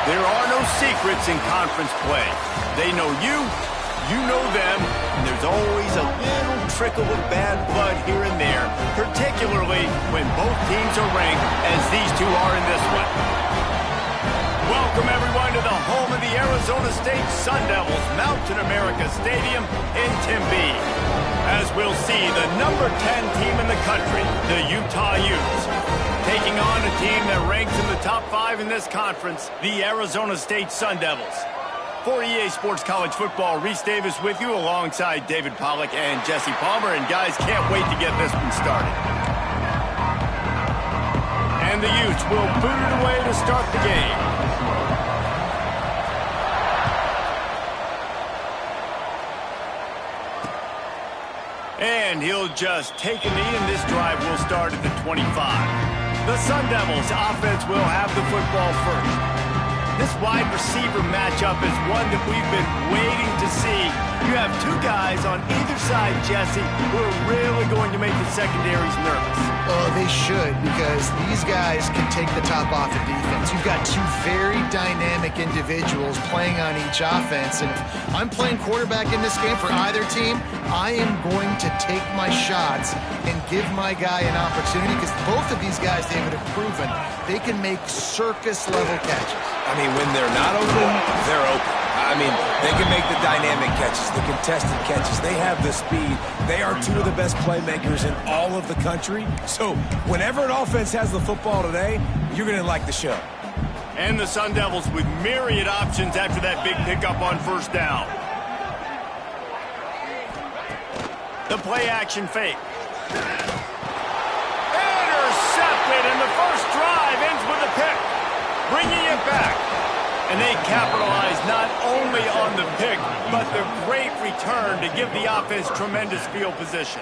There are no secrets in conference play. They know you, you know them, and there's always a little trickle of bad blood here and there, particularly when both teams are ranked as these two are in this one. Welcome, everyone, to the home of the Arizona State Sun Devils, Mountain America Stadium in Tempe. As we'll see, the number 10 team in the country, the Utah Utes, taking on a team that ranks in the top 5 in this conference, the Arizona State Sun Devils. For EA Sports College Football, Reese Davis with you alongside David Pollack and Jesse Palmer. And guys, can't wait to get this one started. And the Utes will boot it away to start the game. And he'll just take a knee, and this drive will start at the 25. The Sun Devils offense will have the football first. This wide receiver matchup is one that we've been waiting to see. You have two guys on either side, Jesse, who are really going to make the secondaries nervous. Oh, they should, because these guys can take the top off the defense. You've got two very dynamic individuals playing on each offense, and if I'm playing quarterback in this game for either team, I am going to take my shots and give my guy an opportunity, because both of these guys, David, have proven they can make circus-level catches. I mean, when they're not open, they're open. I mean, they can make the dynamic catches, the contested catches. They have the speed. They are two of the best playmakers in all of the country. So whenever an offense has the football today, you're going to like the show. And the Sun Devils with myriad options after that big pickup on first down. The play-action fake. Intercepted, and the first drive ends with a pick, bringing it back. And they capitalize not only on the pick, but the great return to give the offense tremendous field position.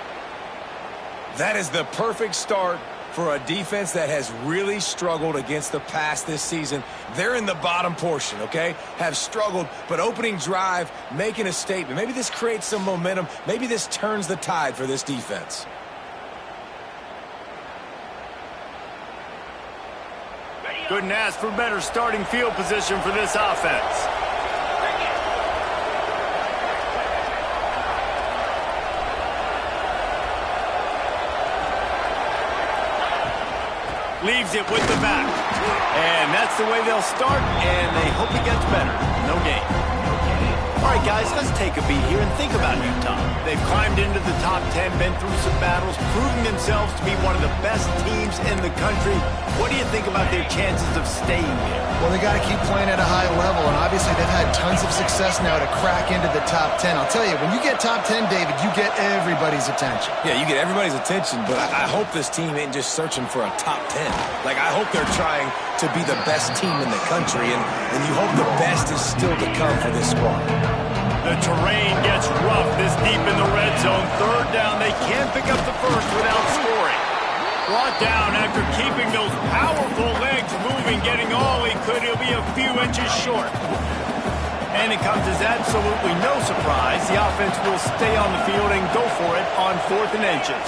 That is the perfect start for a defense that has really struggled against the pass this season. They're in the bottom portion, okay? Have struggled, but opening drive, making a statement. Maybe this creates some momentum. Maybe this turns the tide for this defense. Couldn't ask for better starting field position for this offense. Leaves it with the back. And that's the way they'll start, and they hope it gets better. No gain. All right, guys, let's take a beat here and think about Utah. They've climbed into the top 10, been through some battles, proving themselves to be one of the best teams in the country. What do you think about their chances of staying there? Well, they got to keep playing at a high level, and obviously they've had tons of success now to crack into the top 10. I'll tell you, when you get top 10, David, you get everybody's attention. Yeah, you get everybody's attention, but I hope this team ain't just searching for a top 10. Like, I hope they're trying to be the best team in the country, and you hope the best is still to come for this squad. The terrain gets rough this deep in the red zone. Third down, they can't pick up the first without scoring. Brought down after keeping those powerful legs moving, getting all he could. He'll be a few inches short. And it comes as absolutely no surprise. The offense will stay on the field and go for it on 4th and inches.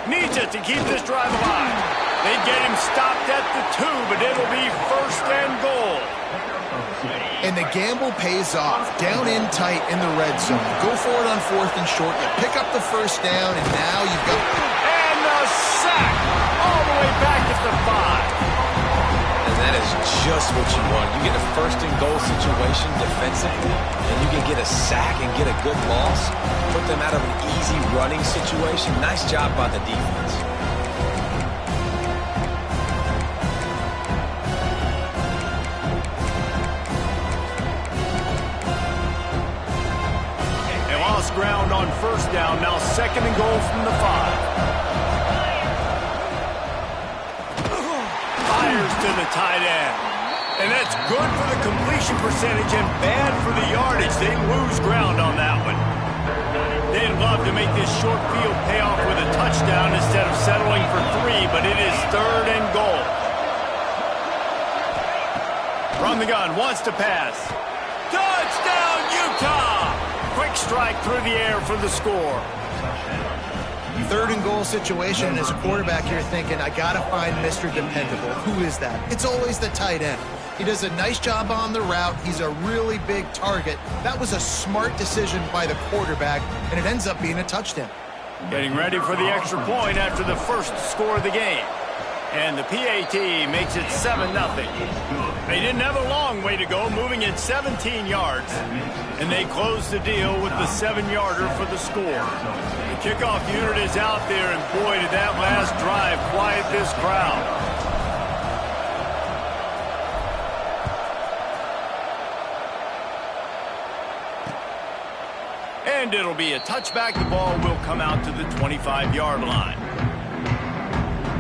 Needs it to keep this drive alive. They get him stopped at the 2, but it'll be 1st and goal. And the gamble pays off. Down in tight in the red zone. Go for it on 4th and short. You pick up the first down, and now you've got... And the sack! All the way back at the 5. And that is just what you want. You get a 1st and goal situation defensively, and you can get a sack and get a good loss. Put them out of an easy running situation. Nice job by the defense. Ground on first down, now 2nd and goal from the 5. Fires to the tight end. And that's good for the completion percentage and bad for the yardage. They lose ground on that one. They'd love to make this short field pay off with a touchdown instead of settling for 3, but it is 3rd and goal. From the gun, wants to pass. Touchdown, Utah! Quick strike through the air for the score. 3rd and goal situation, and as a quarterback, you're thinking, I got to find Mr. Dependable. Who is that? It's always the tight end. He does a nice job on the route. He's a really big target. That was a smart decision by the quarterback, and it ends up being a touchdown. Getting ready for the extra point after the first score of the game. And the PAT makes it 7-0. They didn't have a long way to go, moving it 17 yards. And they close the deal with the 7-yarder for the score. The kickoff unit is out there, and boy, did that last drive quiet this crowd. And it'll be a touchback. The ball will come out to the 25-yard line.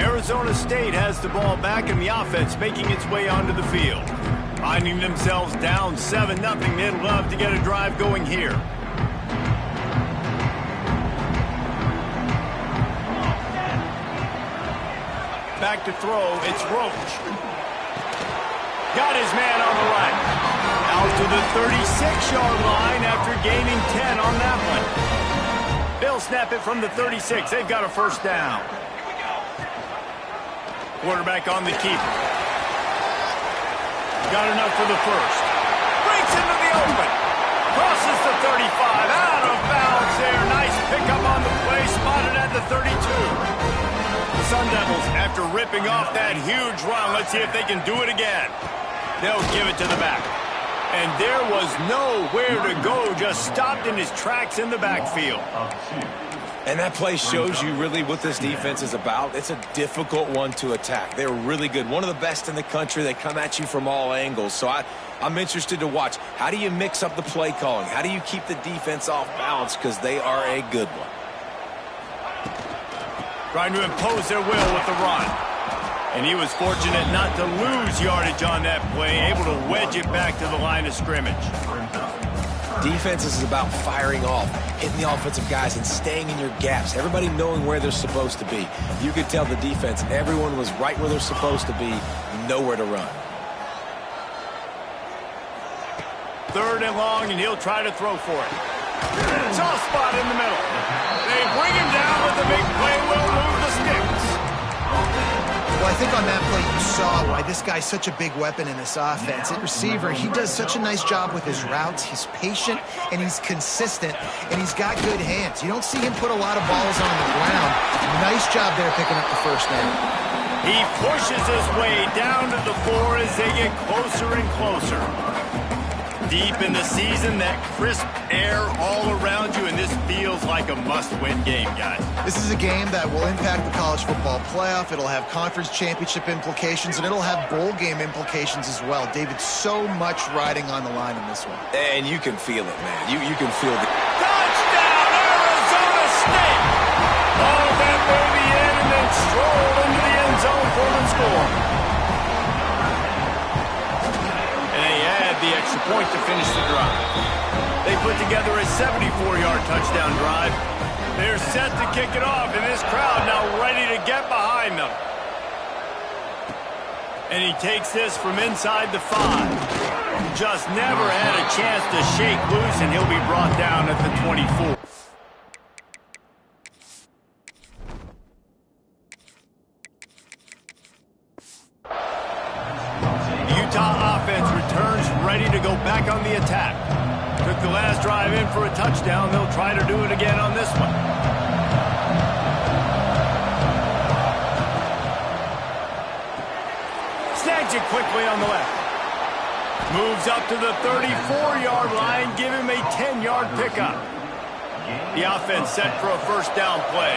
Arizona State has the ball back, and the offense making its way onto the field. Finding themselves down 7-0, they'd love to get a drive going here. Back to throw, it's Roach. Got his man on the right. Out to the 36-yard line after gaining 10 on that one. They'll snap it from the 36. They've got a first down. Quarterback on the keeper. Got enough for the first. Breaks into the open. Crosses the 35. Out of bounds there. Nice pickup on the play. Spotted at the 32. The Sun Devils, after ripping off that huge run, let's see if they can do it again. They'll give it to the back. And there was nowhere to go. Just stopped in his tracks in the backfield. And that play shows you really what this defense is about. It's a difficult one to attack. They're really good. One of the best in the country. They come at you from all angles. So I'm interested to watch. How do you mix up the play calling? How do you keep the defense off balance? Because they are a good one. Trying to impose their will with the run. And he was fortunate not to lose yardage on that play. Able to wedge it back to the line of scrimmage. Defense is about firing off, hitting the offensive guys, and staying in your gaps. Everybody knowing where they're supposed to be. You could tell the defense, everyone was right where they're supposed to be, nowhere to run. 3rd and long, and he'll try to throw for it. Soft spot in the middle. They bring him down, but the big play will move the sticks. Well, I think on that play you saw why this guy's such a big weapon in this offense. At receiver, he does such a nice job with his routes. He's patient, and he's consistent, and he's got good hands. You don't see him put a lot of balls on the ground. Nice job there picking up the first down. He pushes his way down to the floor as they get closer and closer. Deep in the season, that crisp air all around you, and this feels like a must-win game, guys. This is a game that will impact the college football playoff. It'll have conference championship implications, and it'll have bowl game implications as well. David, so much riding on the line in this one. And you can feel it, man. You can feel the... Touchdown, Arizona State! All that baby in and then stroll into the end zone for the score. The extra point to finish the drive. They put together a 74-yard touchdown drive. They're set to kick it off, and this crowd now ready to get behind them. And he takes this from inside the 5. Just never had a chance to shake loose, and he'll be brought down at the 24. Ready to go back on the attack. Took the last drive in for a touchdown. They'll try to do it again on this one. Snags it quickly on the left. Moves up to the 34-yard line. Give him a 10-yard pickup. The offense set for a first down play.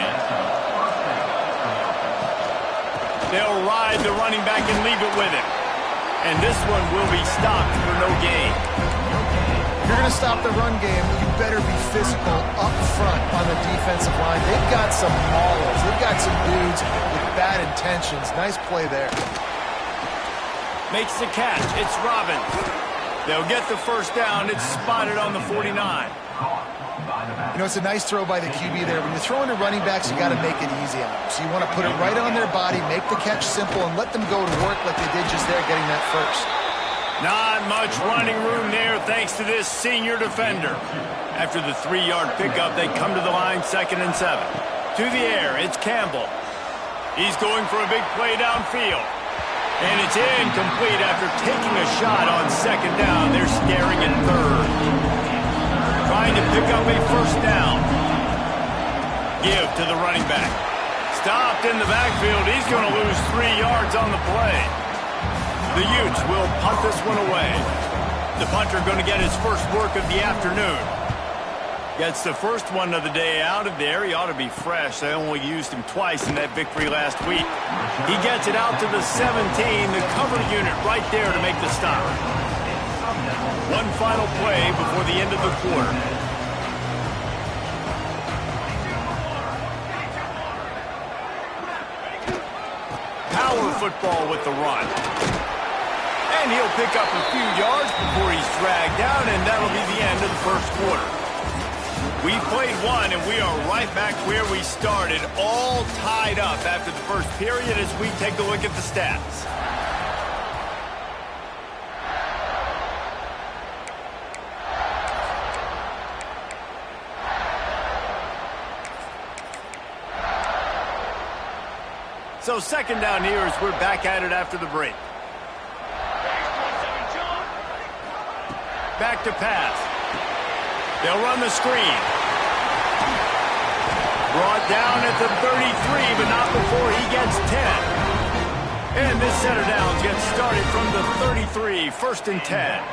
They'll ride the running back and leave it with him. And this one will be stopped for no gain. If you're going to stop the run game, you better be physical up front on the defensive line. They've got some maulers. They've got some dudes with bad intentions. Nice play there. Makes the catch. It's Robbins. They'll get the first down. It's spotted on the 49. You know, it's a nice throw by the QB there. When you're throwing to running backs, you got to make it easy on them. So you want to put it right on their body, make the catch simple, and let them go to work like they did just there, getting that first. Not much running room there thanks to this senior defender. After the 3-yard pickup, they come to the line 2nd and 7. To the air, it's Campbell. He's going for a big play downfield. And it's incomplete after taking a shot on second down. They're staring at third. Trying to pick up a first down. Give to the running back. Stopped in the backfield. He's going to lose 3 yards on the play. The Utes will punt this one away. The punter going to get his first work of the afternoon. Gets the first one of the day out of there. He ought to be fresh. They only used him twice in that victory last week. He gets it out to the 17. The cover unit right there to make the stop. One final play before the end of the quarter. Power football with the run. And he'll pick up a few yards before he's dragged down, and that'll be the end of the first quarter. We played one, and we are right back where we started, all tied up after the first period as we take a look at the stats. So second down here as we're back at it after the break. Back to pass. They'll run the screen. Brought down at the 33, but not before he gets 10. And this set of downs gets started from the 33, first and 10.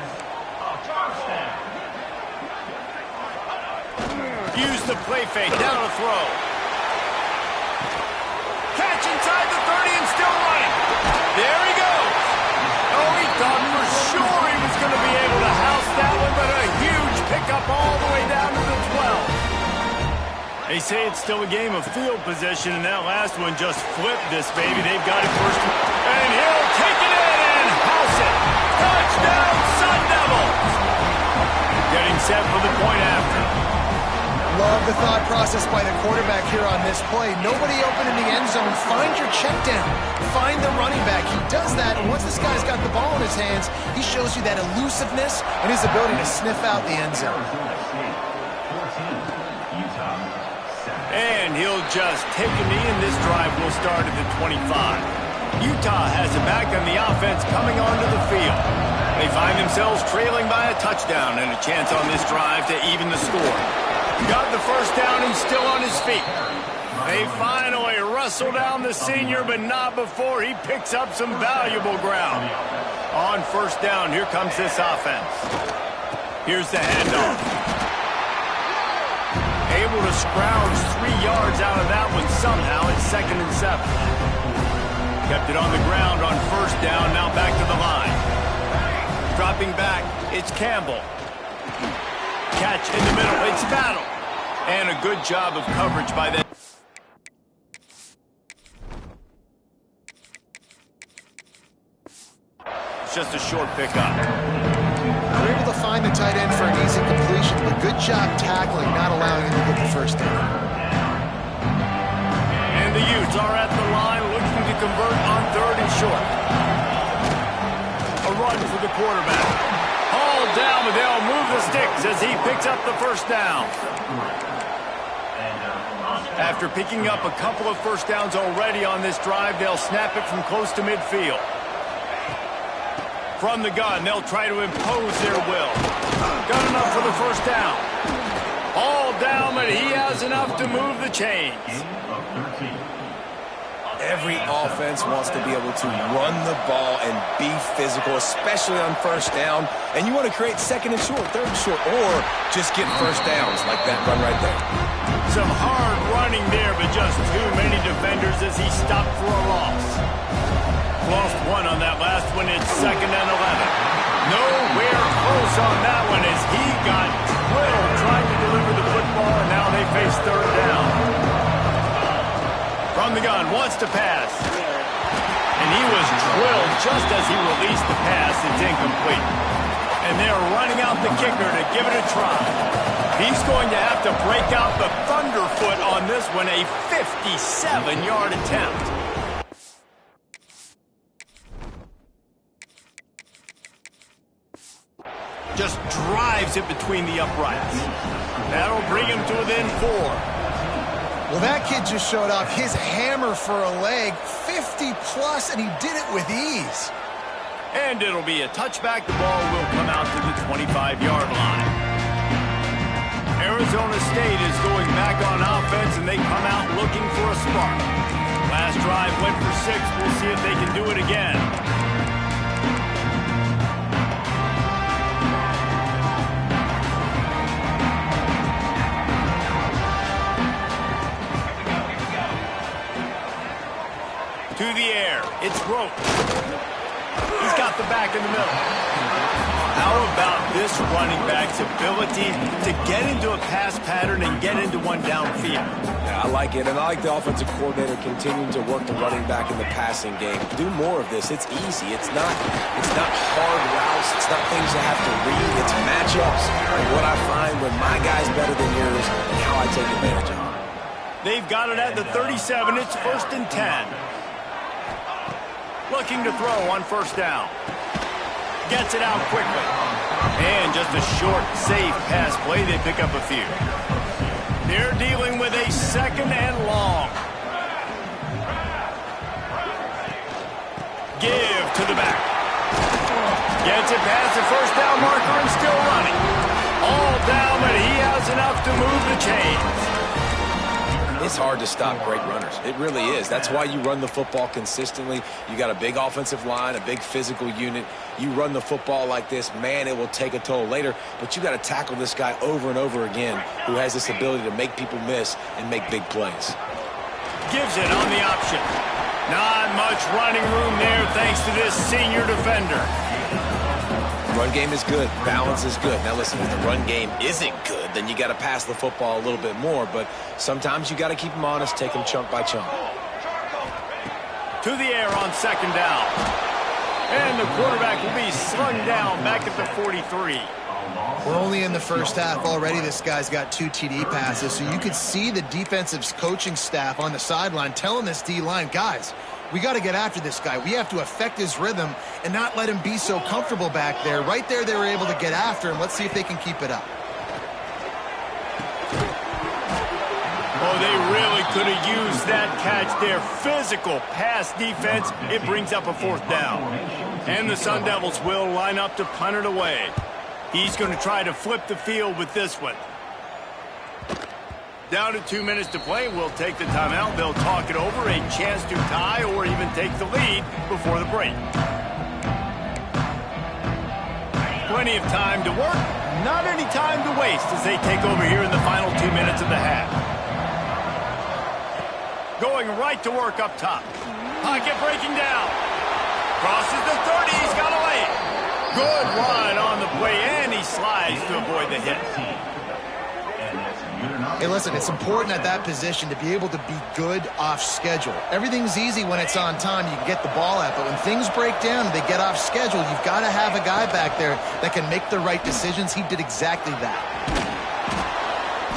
Use the play fake, down a throw. Catch inside the 30 and still running. There he goes. Oh, he thought for sure he was going to be able to house that one, but a huge pickup all the way down to the 12. They say it's still a game of field position, and that last one just flipped this baby. They've got it first. And he'll take it in and house it. Touchdown, Sun Devils. Getting set for the point after. Love the thought process by the quarterback here on this play. Nobody open in the end zone. Find your check down. Find the running back. He does that, and once this guy's got the ball in his hands, he shows you that elusiveness and his ability to sniff out the end zone. And he'll just take a knee, and this drive will start at the 25. Utah has it back on the offense coming onto the field. They find themselves trailing by a touchdown and a chance on this drive to even the score. Got the first down and still on his feet. They finally wrestle down the senior, but not before he picks up some valuable ground. On first down, here comes this offense. Here's the handoff. Able to scrounge 3 yards out of that one somehow. It's second and 7. Kept it on the ground on first down, now back to the line. Dropping back, it's Campbell. Catch in the middle, it's Battle. And a good job of coverage by that. It's just a short pickup. They're able to find the tight end for an easy completion, but good job tackling, not allowing him to get the first down. And the Utes are at the line looking to convert on third and short. A run for the quarterback. Hauled down, but they'll move the sticks as he picks up the first down. After picking up a couple of first downs already on this drive, they'll snap it from close to midfield. From the gun, they'll try to impose their will. Got enough for the first down. All down, but he has enough to move the chains. Every offense wants to be able to run the ball and be physical, especially on first down. And you want to create second and short, third and short, or just get first downs like that run right there. Some hard running there, but just too many defenders as he stopped for a loss. Lost one on that last one. It's second and 11. Nowhere close on that one as he got drilled trying to deliver the football, and now they face third down. From the gun, wants to pass. And he was drilled just as he released the pass. It's incomplete. And they're running out the kicker to give it a try. He's going to have to break out the thunderfoot on this one, a 57-yard attempt. Just drives it between the uprights. That'll bring him to within 4. Well, that kid just showed off his hammer for a leg, 50+, and he did it with ease. And it'll be a touchback. The ball will come out to the 25-yard line. Arizona State is going back on offense, and they come out looking for a spark. Last drive went for 6. We'll see if they can do it again. To the air. It's Rote. He's got the back in the middle. How about this running back's ability to get into a pass pattern and get into one downfield? Yeah, I like it, and I like the offensive coordinator continuing to work the running back in the passing game. Do more of this. It's easy. It's not hard routes. It's not things you have to read. It's matchups. And what I find when my guy's better than yours and how I take advantage of it. They've got it at the 37. It's 1st and 10. Looking to throw on 1st down. Gets it out quickly. And just a short, safe pass play. They pick up a few. They're dealing with a 2nd and long. Give to the back. Gets it past the 1st down marker and still running. All down, but he has enough to move the chains. It's hard to stop great runners. It really is. That's why you run the football consistently. You got a big offensive line, a big physical unit. You run the football like this, man, it will take a toll later. But you got to tackle this guy over and over again who has this ability to make people miss and make big plays. Gives it on the option. Not much running room there thanks to this senior defender. Run game is good. Balance is good. Now listen, if the run game isn't good, then you got to pass the football a little bit more. But sometimes you got to keep them honest, take them chunk by chunk. To the air on 2nd down. And the quarterback will be slung down back at the 43. We're only in the first half already. This guy's got 2 TD passes. So you could see the defensive coaching staff on the sideline telling this D-line, guys, we got to get after this guy. We have to affect his rhythm and not let him be so comfortable back there. Right there, they were able to get after him. Let's see if they can keep it up. Oh, they really could have used that catch there. Physical pass defense. It brings up a 4th down. And the Sun Devils will line up to punt it away. He's going to try to flip the field with this one. Down to 2 minutes to play. We'll take the timeout. They'll talk it over. A chance to tie or even take the lead before the break. Plenty of time to work. Not any time to waste as they take over here in the final 2 minutes of the half. Going right to work up top. Pocket breaking down. Crosses the 30. He's got a lane. Good run on the play, and he slides to avoid the hit. Hey, listen, it's important at that position to be able to be good off schedule. Everything's easy when it's on time. You can get the ball out, but when things break down and they get off schedule, you've got to have a guy back there that can make the right decisions. He did exactly that.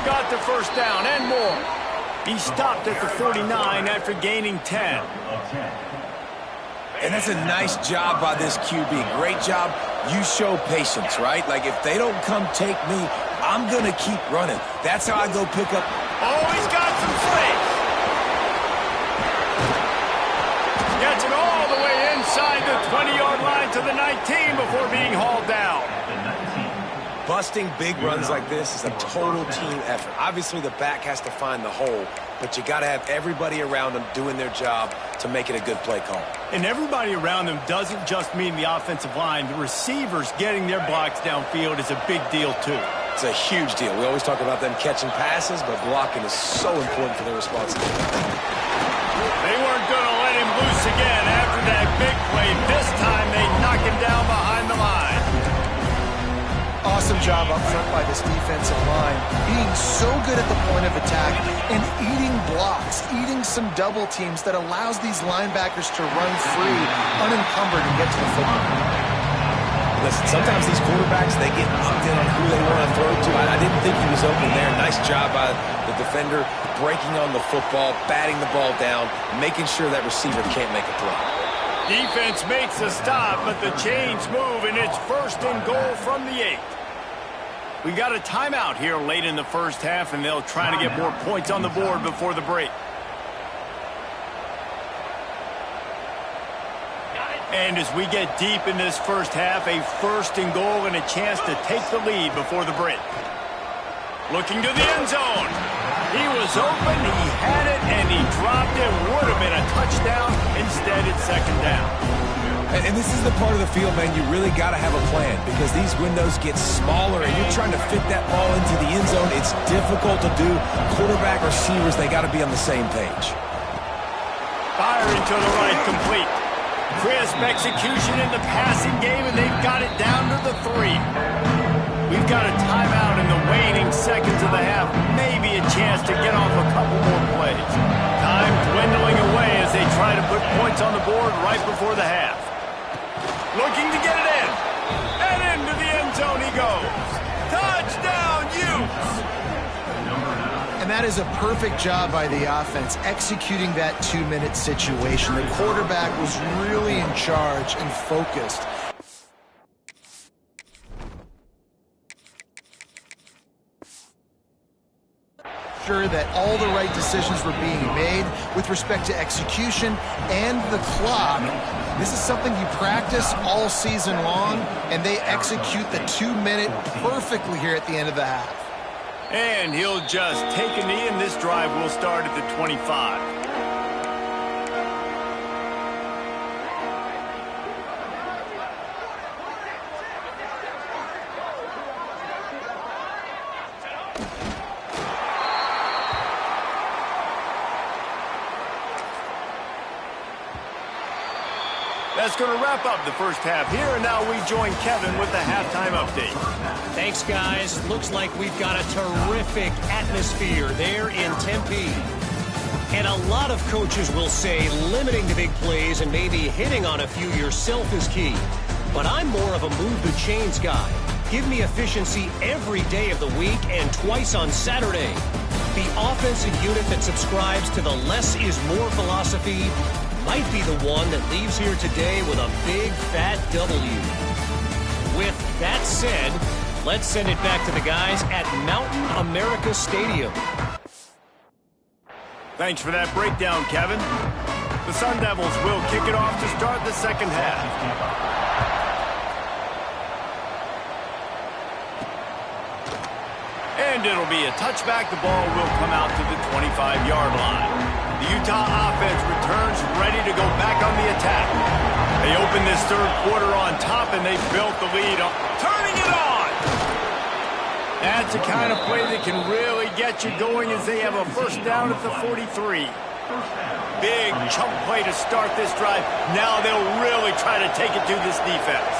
Got the 1st down and more. He stopped at the 49 after gaining 10. And that's a nice job by this QB. Great job. You show patience, right? Like, if they don't come take me, I'm going to keep running. That's how I go pick up. Oh, he's got some space. Gets it all the way inside the 20-yard line to the 19 before being hauled down. Busting big runs like this is a total team effort. Obviously, the back has to find the hole, but you got to have everybody around them doing their job to make it a good play call. And everybody around them doesn't just mean the offensive line. The receivers getting their blocks downfield is a big deal, too. It's a huge deal. We always talk about them catching passes, but blocking is so important for their responsibility. They weren't going to let him loose again after that big play. This time, they knock him down behind the line. Awesome job up front by this defensive line, being so good at the point of attack and eating blocks, eating some double teams that allows these linebackers to run free, unencumbered, and get to the football. Listen, sometimes these quarterbacks, they get locked in on who they want to throw to. I didn't think he was open there. Nice job by the defender, breaking on the football, batting the ball down, making sure that receiver can't make a play. Defense makes a stop, but the chains move, and it's 1st and goal from the 8. We got a timeout here late in the first half, and they'll try to get more points on the board before the break. And as we get deep in this first half, a first and goal and a chance to take the lead before the break. Looking to the end zone. He was open, he had it, and he dropped it. Would have been a touchdown. Instead, it's second down. And this is the part of the field, man, you really got to have a plan because these windows get smaller and you're trying to fit that ball into the end zone. It's difficult to do. Quarterback, receivers, they got to be on the same page. Firing to the right, complete. Crisp execution in the passing game, and they've got it down to the 3. We've got a timeout in the waning seconds of the half. Maybe a chance to get off a couple more plays. Time dwindling away as they try to put points on the board right before the half. Looking to get it in. And into the end zone he goes. Touchdown, Utes! And that is a perfect job by the offense, executing that 2-minute situation. The quarterback was really in charge and focused. Sure that all the right decisions were being made with respect to execution and the clock. This is something you practice all season long, and they execute the 2-minute perfectly here at the end of the half. And he'll just take a knee, and this drive will start at the 25. That's going to wrap up the first half here, and now we join Kevin with the halftime update. Thanks, guys. Looks like we've got a terrific atmosphere there in Tempe. And a lot of coaches will say limiting the big plays and maybe hitting on a few yourself is key. But I'm more of a move the chains guy. Give me efficiency every day of the week and twice on Saturday. The offensive unit that subscribes to the less is more philosophy might be the one that leaves here today with a big fat W. With that said, let's send it back to the guys at Mountain America Stadium. Thanks for that breakdown, Kevin. The Sun Devils will kick it off to start the second half. And it'll be a touchback. The ball will come out to the 25-yard line. The Utah offense returns ready to go back on the attack. They open this third quarter on top, and they built the lead on turning it on. That's the kind of play that can really get you going as they have a first down at the 43. Big chunk play to start this drive. Now they'll really try to take it to this defense.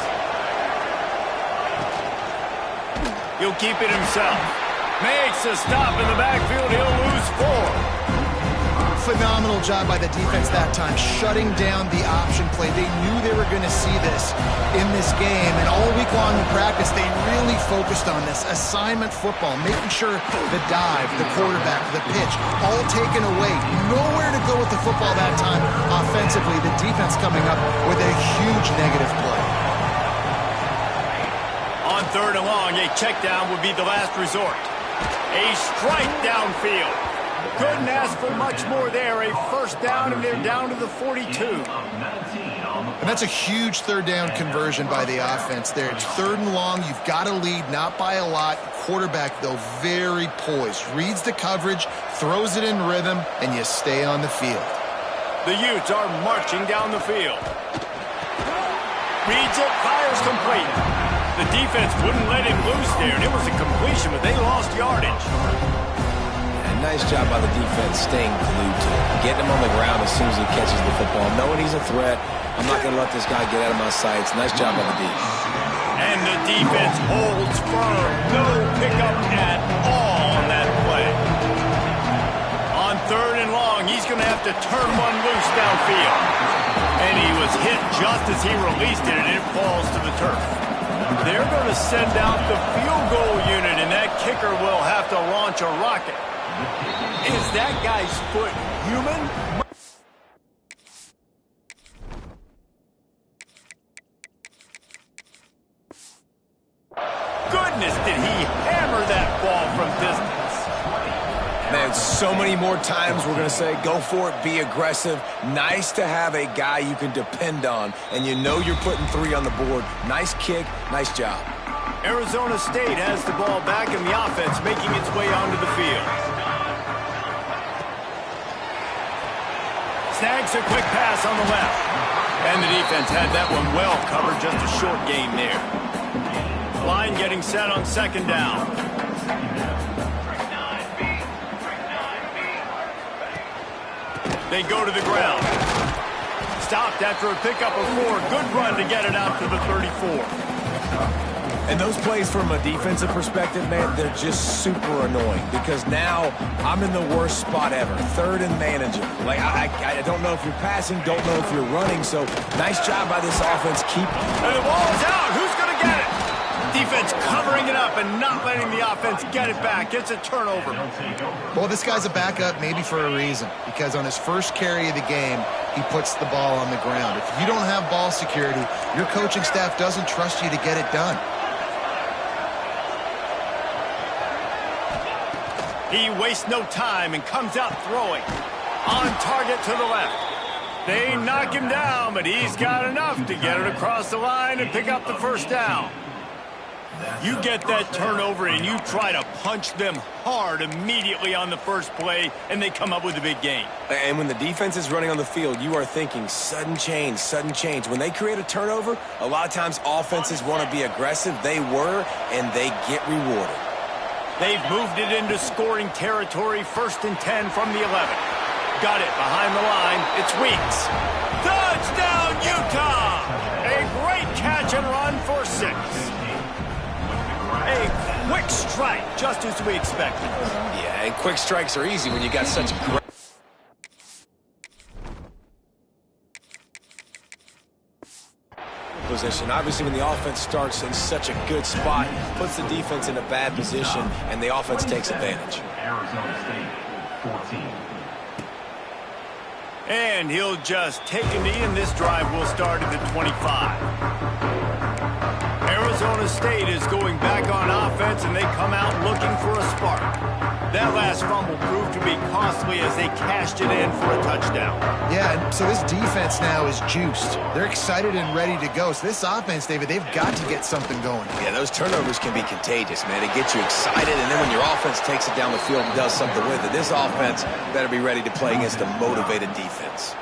He'll keep it himself. Makes a stop in the backfield. He'll lose 4. Phenomenal job by the defense that time, shutting down the option play. They knew they were going to see this in this game, and all week long in practice, they really focused on this assignment football, making sure the dive, the quarterback, the pitch, all taken away. Nowhere to go with the football that time offensively. The defense coming up with a huge negative play. On third and long, a check down would be the last resort. A strike downfield. Couldn't ask for much more there. A first down, and they're down to the 42. And that's a huge third down conversion by the offense there. It's third and long. You've got to lead, not by a lot. Quarterback, though, very poised. Reads the coverage, throws it in rhythm, and you stay on the field. The Utes are marching down the field. Reads it, fires complete. The defense wouldn't let him loose there, and it was a completion, but they lost yardage. Nice job by the defense staying glued to it. Getting him on the ground as soon as he catches the football. Knowing he's a threat, I'm not going to let this guy get out of my sights. Nice job by the D. And the defense holds firm. No pickup at all on that play. On third and long, he's going to have to turn one loose downfield. And he was hit just as he released it, and it falls to the turf. They're going to send out the field goal unit, and that kicker will have to launch a rocket. Is that guy's foot human? Good goodness, did he hammer that ball from distance. Man, so many more times we're going to say, go for it, be aggressive. Nice to have a guy you can depend on, and you know you're putting 3 on the board. Nice kick, nice job. Arizona State has the ball back in the offense, making its way onto the field. Snags a quick pass on the left. And the defense had that one well covered, just a short gain there. Line getting set on second down. They go to the ground. Stopped after a pickup of 4. Good run to get it out to the 34. And those plays from a defensive perspective, man, they're just super annoying because now I'm in the worst spot ever. 3rd and manageable. Like, I don't know if you're passing, don't know if you're running, so nice job by this offense. And the ball's out. Who's going to get it? Defense covering it up and not letting the offense get it back. It's a turnover. Well, this guy's a backup maybe for a reason, because on his first carry of the game, he puts the ball on the ground. If you don't have ball security, your coaching staff doesn't trust you to get it done. He wastes no time and comes out throwing. On target to the left. They knock him down, but he's got enough to get it across the line and pick up the first down. You get that turnover and you try to punch them hard immediately on the first play, and they come up with a big gain. And when the defense is running on the field, you are thinking sudden change, sudden change. When they create a turnover, a lot of times offenses want to be aggressive. They were, and they get rewarded. They've moved it into scoring territory, 1st and 10 from the 11. Got it behind the line. It's Weeks. Touchdown, Utah! A great catch and run for 6. A quick strike, just as we expected. Yeah, and quick strikes are easy when you got such great position. Obviously, when the offense starts in such a good spot, puts the defense in a bad position, and the offense takes advantage. Arizona State, 14. And he'll just take a knee, and this drive will start at the 25. Arizona State is going back on offense, and they come out looking for a spark. That last fumble proved to be costly as they cashed it in for a touchdown. Yeah, and so this defense now is juiced. They're excited and ready to go. So this offense, David, they've got to get something going. Yeah, those turnovers can be contagious, man. It gets you excited, and then when your offense takes it down the field and does something with it, this offense better be ready to play against a motivated defense.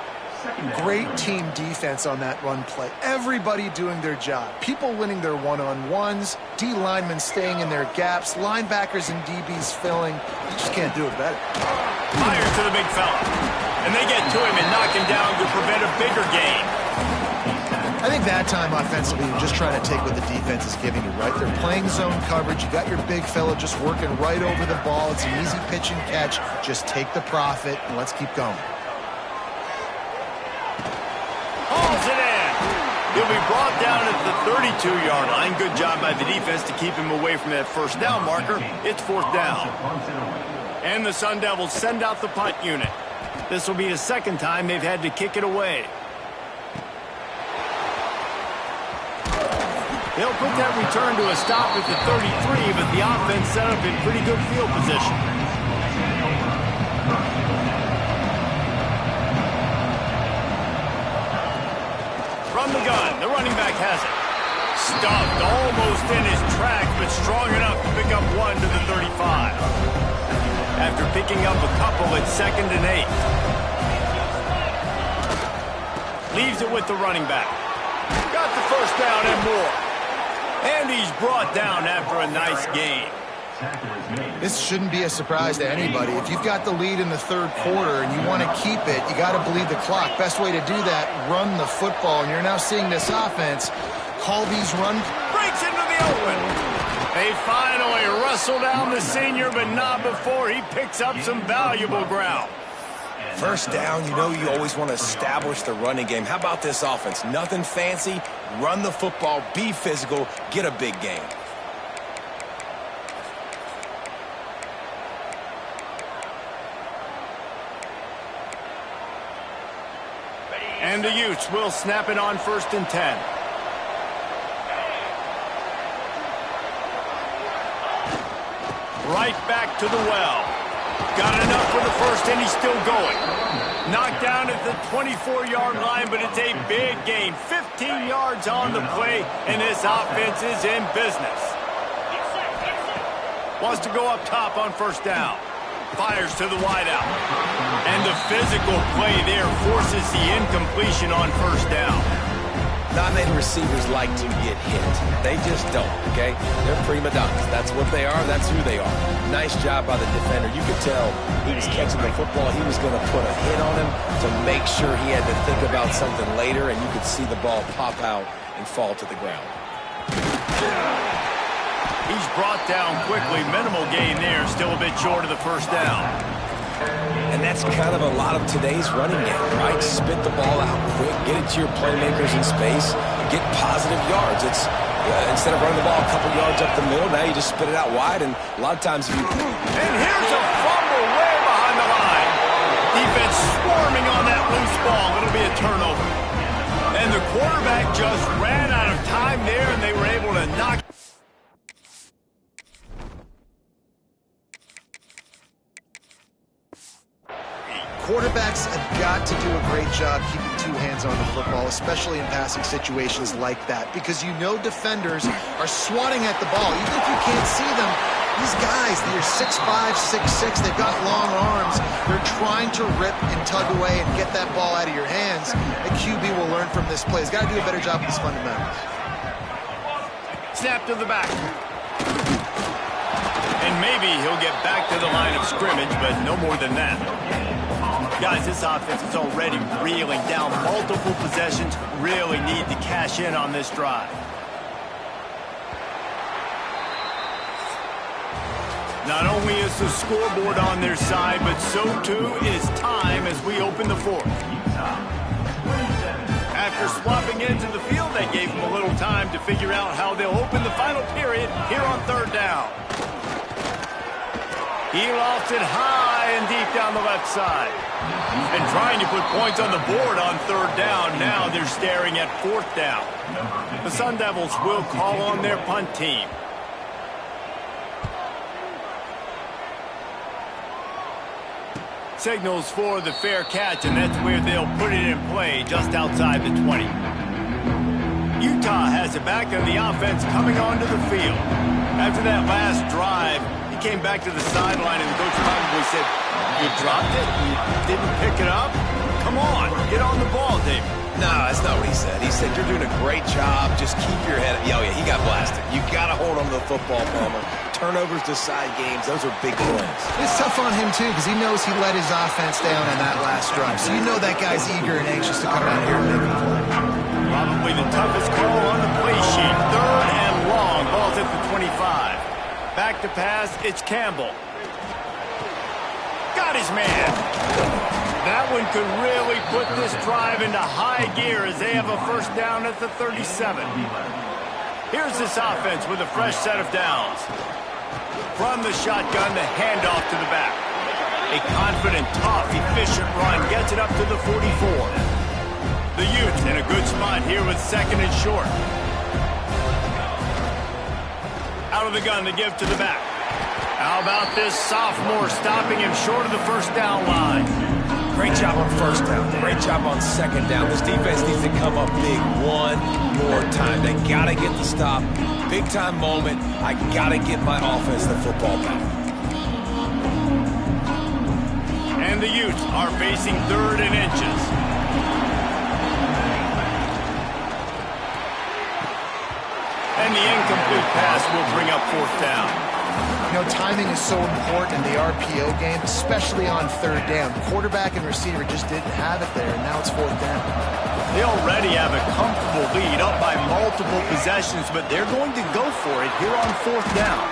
Great team defense on that run play. Everybody doing their job. People winning their one-on-ones, D linemen staying in their gaps, linebackers and DBs filling. You just can't do it better. Fires to the big fella. And they get to him and knock him down to prevent a bigger gain. I think that time offensively, you're just trying to take what the defense is giving you, right? They're playing zone coverage. You got your big fella just working right over the ball. It's an easy pitch and catch. Just take the profit and let's keep going. Hauls it in. He'll be brought down at the 32-yard line. Good job by the defense to keep him away from that first down marker. It's 4th down. And the Sun Devils send out the punt unit. This will be the 2nd time they've had to kick it away. They'll put that return to a stop at the 33, but the offense set up in pretty good field position. From the gun, the running back has it. Stuffed almost in his tracks, but strong enough to pick up 1 to the 35. After picking up a couple, it's 2nd and 8. Leaves it with the running back. Got the first down and more. And he's brought down after a nice gain. This shouldn't be a surprise to anybody. If you've got the lead in the 3rd quarter and you want to keep it, you got to bleed the clock. Best way to do that, run the football. And you're now seeing this offense call these run. Breaks into the open. They finally wrestle down the senior, but not before he picks up some valuable ground. First down, you know you always want to establish the running game. How about this offense? Nothing fancy. Run the football, be physical, get a big gain. And the Utes will snap it on 1st and 10. Right back to the well. Got enough for the first, and he's still going. Knocked down at the 24-yard line, but it's a big gain. 15 yards on the play, and this offense is in business. Wants to go up top on first down. Fires to the wideout. And the physical play there forces the incompletion on first down. Not many receivers like to get hit. They just don't, okay? They're prima donnas. That's what they are. That's who they are. Nice job by the defender. You could tell he was catching the football. He was going to put a hit on him to make sure he had to think about something later, and you could see the ball pop out and fall to the ground. He's brought down quickly. Minimal gain there. Still a bit short of the first down. And that's kind of a lot of today's running game, right? Spit the ball out quick, get it to your playmakers in space, get positive yards. It's instead of running the ball a couple yards up the middle, now you just spit it out wide, and a lot of times if you... And here's a fumble way behind the line. Defense swarming on that loose ball. It'll be a turnover. And the quarterback just ran out of time there, and they were able to knock... Quarterbacks have got to do a great job keeping two hands on the football, especially in passing situations like that, because you know defenders are swatting at the ball. Even if you can't see them, these guys, they're 6'5", 6'6", they've got long arms. They're trying to rip and tug away and get that ball out of your hands. The QB will learn from this play. He's got to do a better job with his fundamentals. Snap to the back. And maybe he'll get back to the line of scrimmage, but no more than that. Guys, this offense is already reeling down multiple possessions. Really need to cash in on this drive. Not only is the scoreboard on their side, but so too is time as we open the fourth. After swapping into the field, that gave them a little time to figure out how they'll open the final period here on third down. He lofts it high and deep down the left side. And trying to put points on the board on third down. Now they're staring at fourth down. The Sun Devils will call on their punt team. Signals for the fair catch, and that's where they'll put it in play, just outside the 20. Utah has it back, and the offense coming onto the field. After that last drive, he came back to the sideline, and the coach probably said, "You dropped it? You didn't pick it up? Come on, get on the ball, David." No, that's not what he said. He said, "You're doing a great job. Just keep your head up." Oh, yeah, he got blasted. You got to hold on to the football, Palmer. Turnovers decide games. Those are big points. It's tough on him, too, because he knows he let his offense down on that last drive. So you know that guy's eager and anxious to come out here and make a play. Probably the toughest call on the play sheet. Third and long. Ball's at the 25. Back to pass. It's Campbell. Got his man. That one could really put this drive into high gear as they have a first down at the 37. Here's this offense with a fresh set of downs. From the shotgun, the handoff to the back. A confident, tough, efficient run gets it up to the 44. The Utes in a good spot here with second and short. Out of the gun to give to the back. How about this sophomore stopping him short of the first down line? Great job on first down. Great job on second down. This defense needs to come up big one more time. They got to get the stop. Big time moment. I got to get my offense the football back. And the Utes are facing third and inches. And the incomplete pass will bring up fourth down. You know, timing is so important in the RPO game, especially on third down. Quarterback and receiver just didn't have it there, and now it's fourth down. They already have a comfortable lead, up by multiple possessions, but they're going to go for it here on fourth down.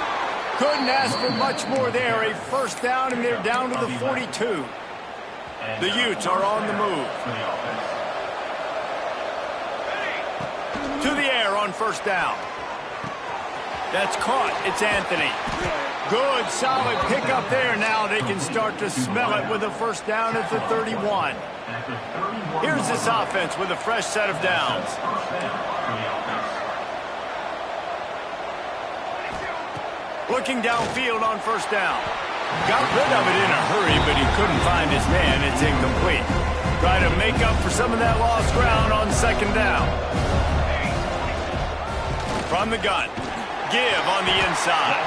Couldn't ask for much more there. A first down, and they're down to the 42. The Utes are on the move. To the air on first down. That's caught. It's Anthony. Good, solid pickup there. Now they can start to smell it with a first down at the 31. Here's this offense with a fresh set of downs. Looking downfield on first down. Got rid of it in a hurry, but he couldn't find his man. It's incomplete. Try to make up for some of that lost ground on second down. From the gun. Give on the inside.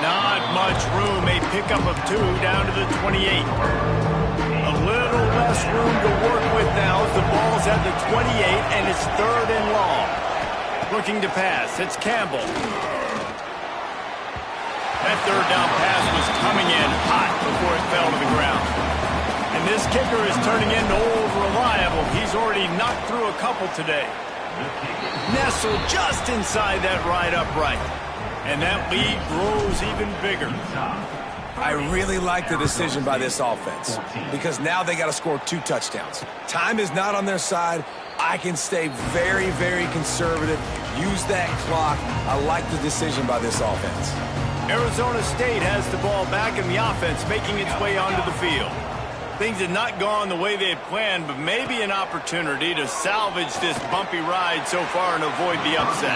Not much room. A pickup of 2 down to the 28. A little less room to work with now as the ball's at the 28, and it's 3rd and long. Looking to pass. It's Campbell. That 3rd down pass was coming in hot before it fell to the ground. And this kicker is turning into old reliable. He's already knocked through a couple today. Nestled just inside that right upright. And that lead grows even bigger. I really like the decision by this offense because now they got to score 2 touchdowns. Time is not on their side. I can stay very, very conservative. Use that clock. I like the decision by this offense. Arizona State has the ball back in the offense, making its way onto the field. Things had not gone the way they had planned, but maybe an opportunity to salvage this bumpy ride so far and avoid the upset.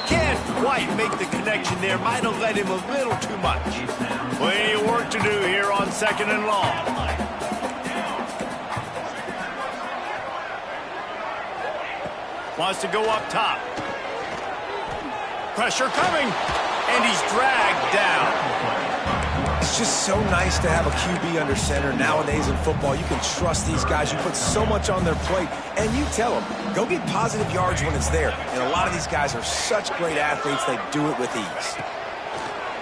Can't quite make the connection there. Might have led him a little too much. Plenty of work to do here on 2nd and long. Wants to go up top. Pressure coming. And he's dragged down. It's just so nice to have a QB under center nowadays in football. You can trust these guys. You put so much on their plate, and you tell them, go get positive yards when it's there. And a lot of these guys are such great athletes, they do it with ease.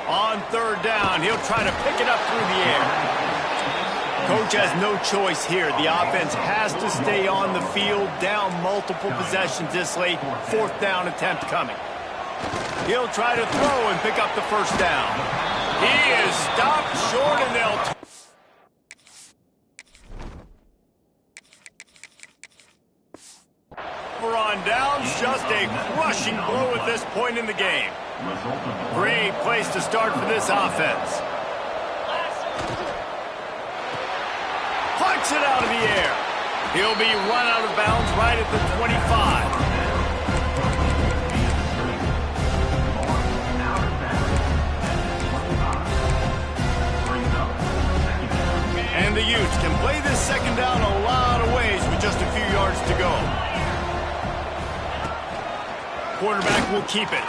On 3rd down, he'll try to pick it up through the air. Coach has no choice here. The offense has to stay on the field, down multiple possessions this late. 4th down attempt coming. He'll try to throw and pick up the first down. He is stopped short, and they'll... on downs, just a crushing blow at this point in the game. Great place to start for this offense. Punts it out of the air. He'll be run out of bounds right at the 25. And the Utes can play this second down a lot of ways with just a few yards to go. Quarterback will keep it.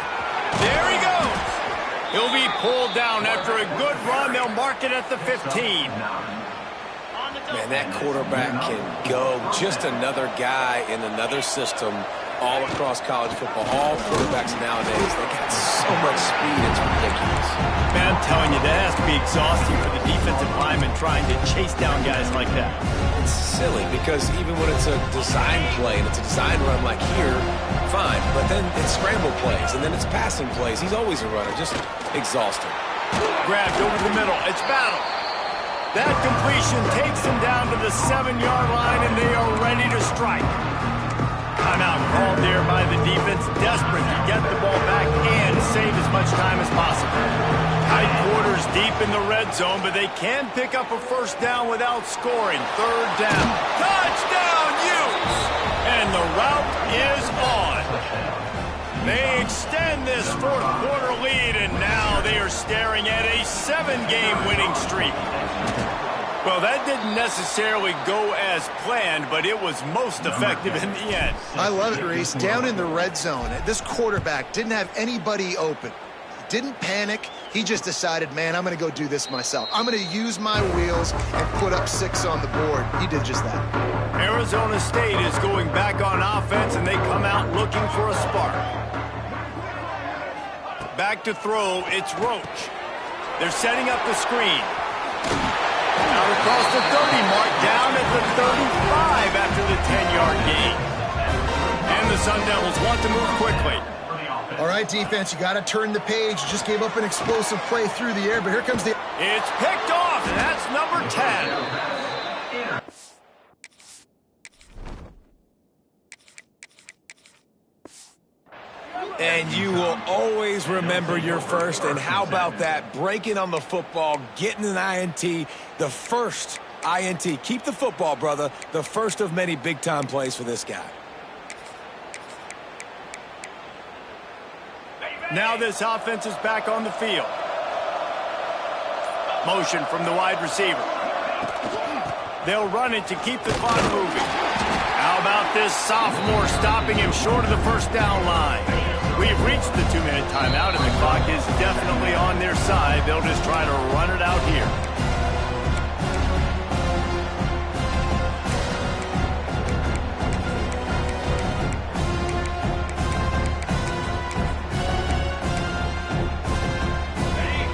There he goes. He'll be pulled down after a good run. They'll mark it at the 15. Man, that quarterback can go. Just another guy in another system all across college football. All quarterbacks nowadays, they got so much speed, it's ridiculous. Man, I'm telling you, that has to be exhausting for the defensive lineman trying to chase down guys like that. It's silly because even when it's a design play and it's a design run like here, fine. But then it's scramble plays and then it's passing plays. He's always a runner, just exhausting. Grabbed over the middle. It's battle. That completion takes him down to the 7-yard line, and they are ready to strike. Timeout called there by the defense, desperate to get the ball back and save as much time as possible. Tight quarters deep in the red zone, but they can pick up a first down without scoring. 3rd down. Touchdown, Utes! And the route is on. They extend this 4th quarter lead, and now they are staring at a 7-game winning streak. Well, that didn't necessarily go as planned, but it was most effective in the end. I love it, Reese. Down in the red zone, this quarterback didn't have anybody open. He didn't panic. He just decided, man, I'm going to go do this myself. I'm going to use my wheels and put up 6 on the board. He did just that. Arizona State is going back on offense, and they come out looking for a spark. Back to throw, it's Roach. They're setting up the screen. Out across the 30 mark, down at the 35 after the 10-yard gain. And the Sun Devils want to move quickly. All right, defense, you got to turn the page. You just gave up an explosive play through the air, but here comes the... It's picked off, and that's number 10. And you will always remember your first. And how about that? Breaking on the football, getting an INT, the first INT. Keep the football, brother. The first of many big-time plays for this guy. Now this offense is back on the field. Motion from the wide receiver. They'll run it to keep the clock moving. How about this sophomore stopping him short of the first down line? We've reached the 2-minute timeout, and the clock is definitely on their side. They'll just try to run it out here.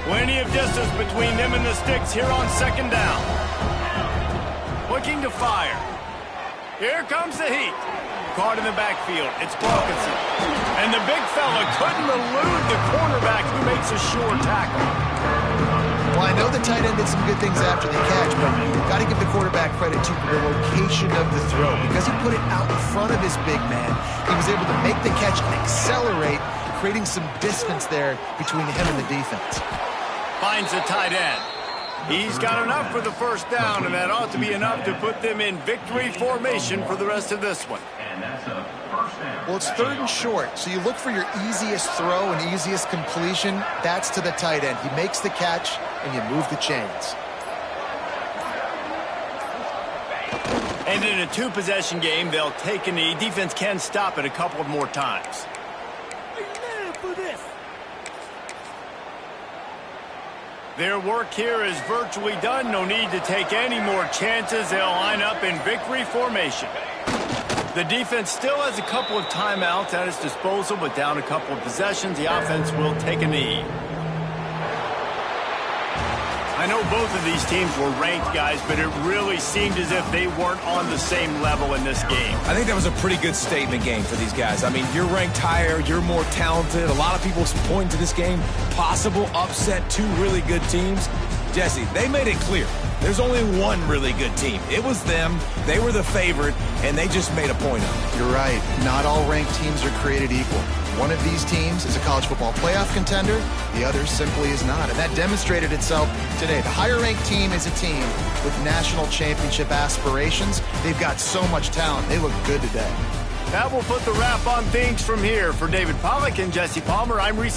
Plenty of distance between them and the sticks here on second down. Looking to fire. Here comes the heat. Caught in the backfield. It's Wilkinson. And the big fella couldn't elude the cornerback who makes a sure tackle. Well, I know the tight end did some good things after the catch, but you've got to give the quarterback credit to the location of the throw. Because he put it out in front of his big man, he was able to make the catch and accelerate, creating some distance there between him and the defense. Finds the tight end. He's got enough for the first down, and that ought to be enough to put them in victory formation for the rest of this one. And that's a first down. Well, it's 3rd and short, so you look for your easiest throw and easiest completion. That's to the tight end. He makes the catch, and you move the chains. And in a 2-possession game, they'll take a knee. Defense can stop it a couple of more times. Their work here is virtually done. No need to take any more chances. They'll line up in victory formation. The defense still has a couple of timeouts at its disposal, but down a couple of possessions, the offense will take a knee. I know both of these teams were ranked, guys, but it really seemed as if they weren't on the same level in this game. I think that was a pretty good statement game for these guys. I mean, you're ranked higher, you're more talented. A lot of people point to this game, possible upset, 2 really good teams. Jesse, they made it clear. There's only one really good team. It was them. They were the favorite, and they just made a point of it. You're right. Not all ranked teams are created equal. One of these teams is a college football playoff contender. The other simply is not. And that demonstrated itself today. The higher-ranked team is a team with national championship aspirations. They've got so much talent. They look good today. That will put the wrap on things from here. For David Pollack and Jesse Palmer, I'm Reese.